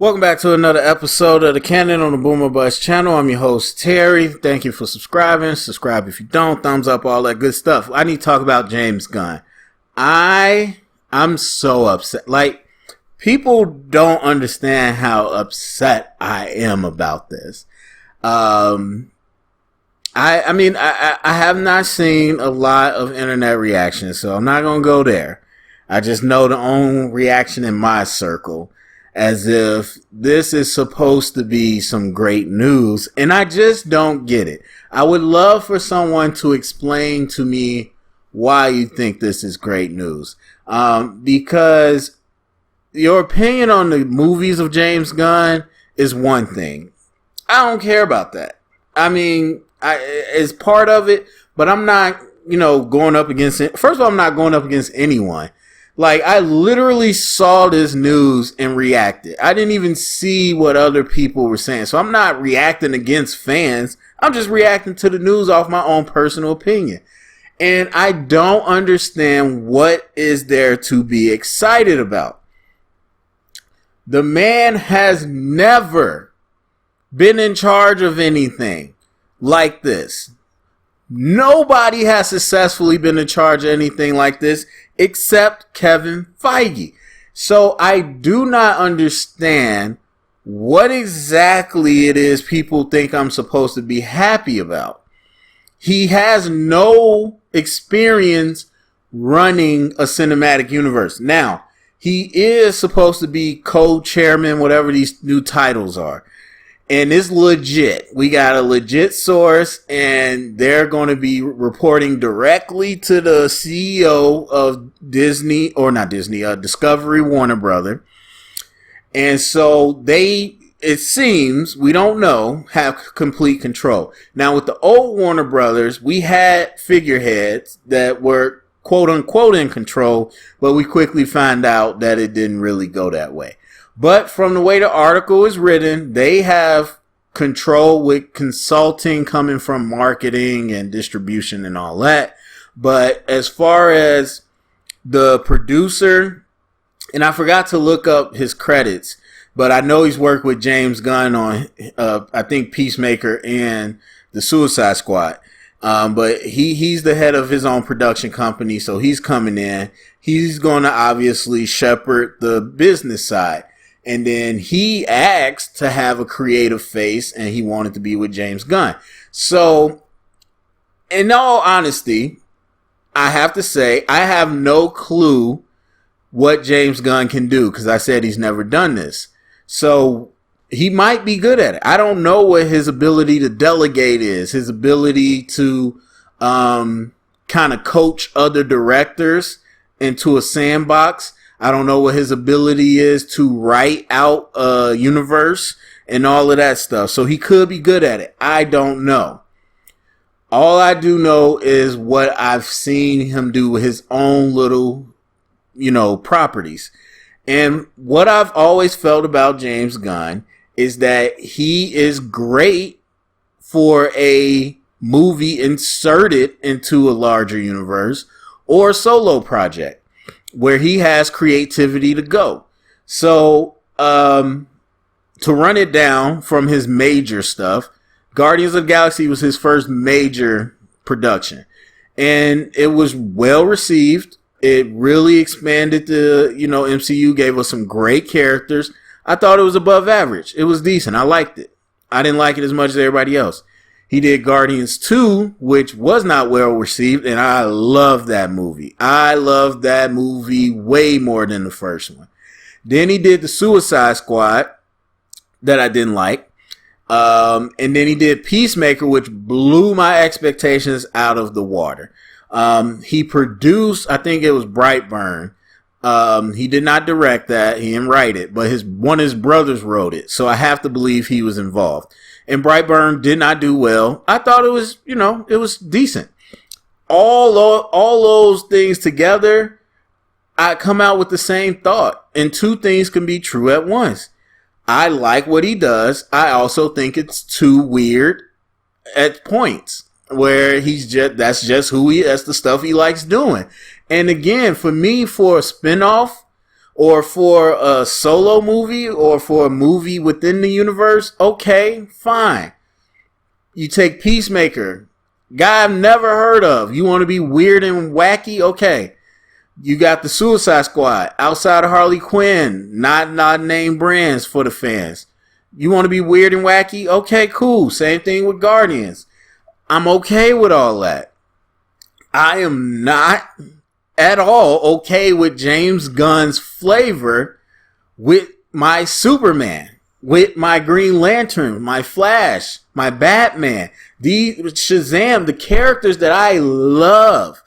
Welcome back to another episode of the Canon on the Boomer Bus channel. I'm your host, Terry. Thank you for subscribing. Subscribe if you don't. Thumbs up, all that good stuff. I need to talk about James Gunn. I'm so upset. Like, people don't understand how upset I am about this. I have not seen a lot of internet reactions, so I'm not going to go there. I just know the own reaction in my circle, as if this is supposed to be some great news, and I just don't get it. I would love for someone to explain to me why you think this is great news. Because your opinion on the movies of James Gunn is one thing. I don't care about that. I mean, it's part of it, but I'm not, going up against it. First of all, I'm not going up against anyone. Like, I literally saw this news and reacted. I didn't even see what other people were saying. So I'm not reacting against fans. I'm just reacting to the news off my own personal opinion. And I don't understand what is there to be excited about. The man has never been in charge of anything like this. Nobody has successfully been in charge of anything like this except Kevin Feige. So I do not understand what exactly it is people think I'm supposed to be happy about. He has no experience running a cinematic universe. Now, he is supposed to be co-chairman, whatever these new titles are. And it's legit. We got a legit source, and they're going to be reporting directly to the CEO of Discovery Warner Brother. And so it seems, we don't know, have complete control. Now, with the old Warner Brothers, we had figureheads that were quote unquote in control, but we quickly found out that it didn't really go that way. But from the way the article is written, they have control with consulting coming from marketing and distribution and all that. But as far as the producer, and I forgot to look up his credits, but I know he's worked with James Gunn on, I think, Peacemaker and the Suicide Squad. But he's the head of his own production company, so he's coming in. He's going to obviously shepherd the business side. And then he asked to have a creative face, and he wanted to be with James Gunn. So, in all honesty, I have to say, I have no clue what James Gunn can do, because I said he's never done this. So, he might be good at it. I don't know what his ability to delegate is, his ability to kind of coach other directors into a sandbox. I don't know what his ability is to write out a universe and all of that stuff. So he could be good at it. I don't know. All I do know is what I've seen him do with his own little, properties. And what I've always felt about James Gunn is that he is great for a movie inserted into a larger universe or a solo project where he has creativity to go. So, to run it down from his major stuff, Guardians of the Galaxy was his first major production. And it was well received. It really expanded the, MCU, gave us some great characters. I thought it was above average. It was decent. I liked it. I didn't like it as much as everybody else. He did Guardians 2, which was not well received, and I love that movie. I love that movie way more than the first one. Then he did the Suicide Squad that I didn't like. And then he did Peacemaker, which blew my expectations out of the water. He produced, I think it was Brightburn. He did not direct that. He didn't write it, but one of his brothers wrote it. So I have to believe he was involved. And Brightburn did not do well. I thought it was, it was decent. All those things together, I come out with the same thought. And two things can be true at once. I like what he does. I also think it's too weird at points where that's just who he is. That's the stuff he likes doing. And again, for me, for a spinoff or for a solo movie or for a movie within the universe, okay, fine. You take Peacemaker, guy I've never heard of. You want to be weird and wacky? Okay. You got the Suicide Squad, outside of Harley Quinn, not name brands for the fans. You want to be weird and wacky? Okay, cool. Same thing with Guardians. I'm okay with all that. I am not at all okay with James Gunn's flavor with my Superman, with my Green Lantern, my Flash, my Batman, the Shazam, the characters that I love.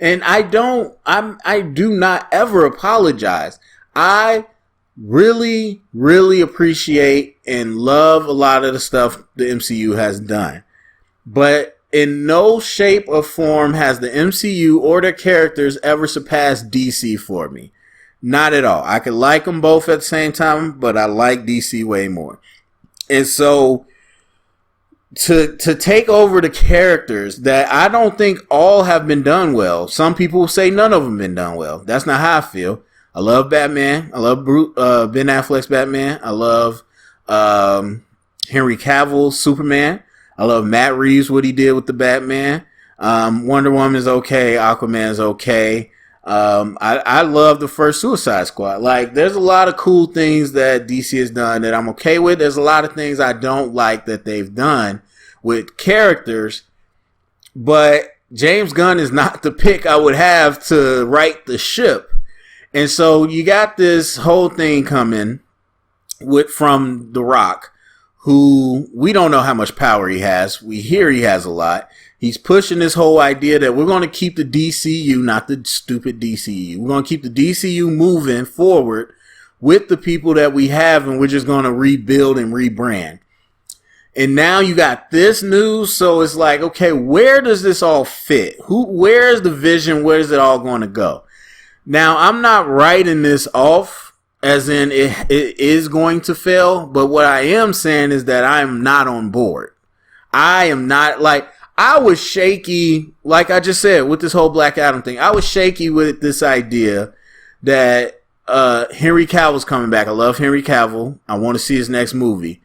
And I do not ever apologize. I really, really appreciate and love a lot of the stuff the MCU has done. But in no shape or form has the MCU or their characters ever surpassed DC for me. Not at all. I could like them both at the same time, but I like DC way more. And so to take over the characters that I don't think all have been done well. Some people say none of them been done well. That's not how I feel. I love Batman. I love Ben Affleck's Batman. I love Henry Cavill's Superman. I love Matt Reeves, what he did with the Batman. Wonder Woman's okay. Aquaman's okay. I love the first Suicide Squad. Like, there's a lot of cool things that DC has done that I'm okay with. There's a lot of things I don't like that they've done with characters, but James Gunn is not the pick I would have to right the ship. And so you got this whole thing coming from The Rock, who we don't know how much power he has. We hear he has a lot. He's pushing this whole idea that we're going to keep the DCU, not the stupid DCEU. We're going to keep the DCU moving forward with the people that we have, and we're just going to rebuild and rebrand. And now you got this news, so it's like, okay, where does this all fit? Where's the vision? Where's it all going to go? Now, I'm not writing this off as in it is going to fail, but what I am saying is that I'm not on board. I am not, like, I was shaky, like I just said, with this whole Black Adam thing. I was shaky with this idea that Henry Cavill's coming back. I love Henry Cavill. I want to see his next movie.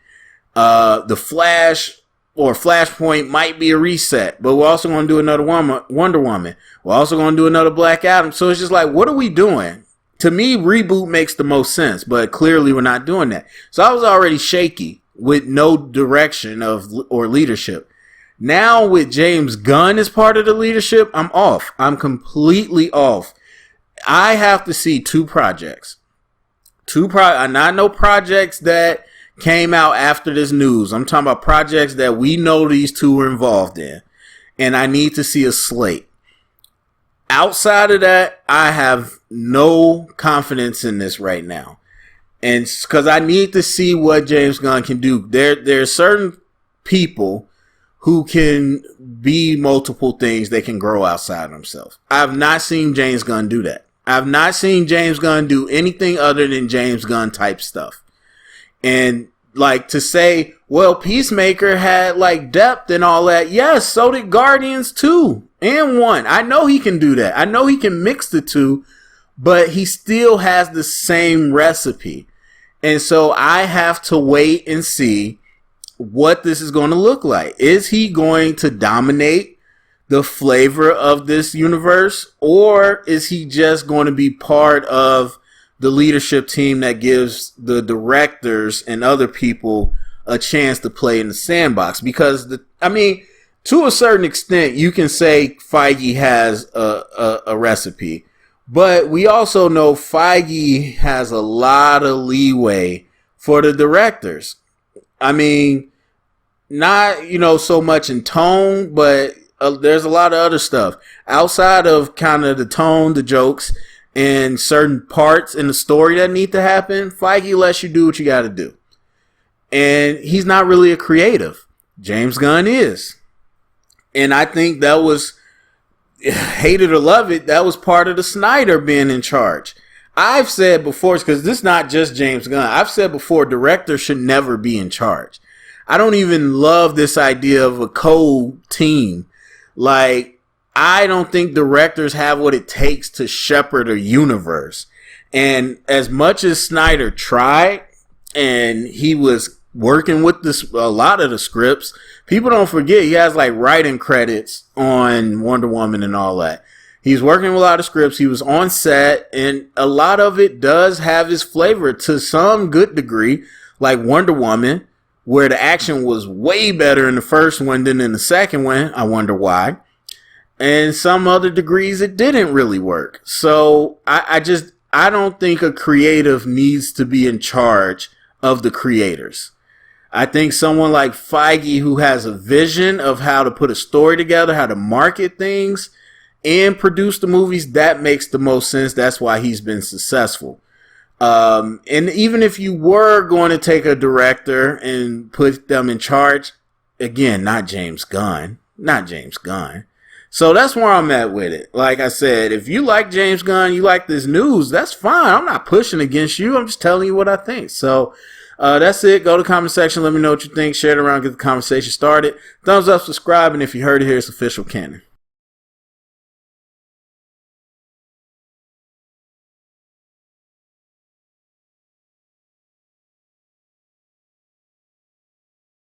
The Flash or Flashpoint might be a reset, but we're also going to do another Wonder Woman. We're also going to do another Black Adam. So it's just like, what are we doing? To me, reboot makes the most sense, but clearly we're not doing that. So I was already shaky with no direction or leadership. Now with James Gunn as part of the leadership, I'm off. I'm completely off. I have to see two projects. Not no projects that came out after this news. I'm talking about projects that we know these two were involved in. And I need to see a slate. Outside of that, I have no confidence in this right now. And because I need to see what James Gunn can do. There are certain people who can be multiple things. They can grow outside themselves. I've not seen James Gunn do that. I've not seen James Gunn do anything other than James Gunn type stuff. And like to say, well, Peacemaker had like depth and all that. Yes, so did Guardians 2 and 1. I know he can do that. I know he can mix the two, but he still has the same recipe. And so I have to wait and see what this is going to look like. Is he going to dominate the flavor of this universe, or is he just going to be part of the leadership team that gives the directors and other people a chance to play in the sandbox? Because to a certain extent, you can say Feige has a recipe, but we also know Feige has a lot of leeway for the directors. I mean, not, so much in tone, but there's a lot of other stuff outside of kind of the tone, the jokes, and certain parts in the story that need to happen. Feige lets you do what you got to do. And he's not really a creative. James Gunn is. And I think that was, hate it or love it, that was part of the Snyder being in charge. I've said before, because this is not just James Gunn, I've said before, directors should never be in charge. I don't even love this idea of a co-team. Like, I don't think directors have what it takes to shepherd a universe. And as much as Snyder tried, and he was working with a lot of the scripts, people don't forget he has like writing credits on Wonder Woman and all that. He's working with a lot of scripts. He was on set, and a lot of it does have his flavor to some good degree, like Wonder Woman, where the action was way better in the first one than in the second one. I wonder why. And some other degrees it didn't really work. So I don't think a creative needs to be in charge of the creators. I think someone like Feige, who has a vision of how to put a story together, how to market things, and produce the movies, that makes the most sense. That's why he's been successful. And even if you were going to take a director and put them in charge, again, not James Gunn. So that's where I'm at with it. Like I said, if you like James Gunn, you like this news, that's fine. I'm not pushing against you. I'm just telling you what I think. So that's it. Go to the comment section. Let me know what you think. Share it around. Get the conversation started. Thumbs up, subscribe, and if you heard it here, it's official canon.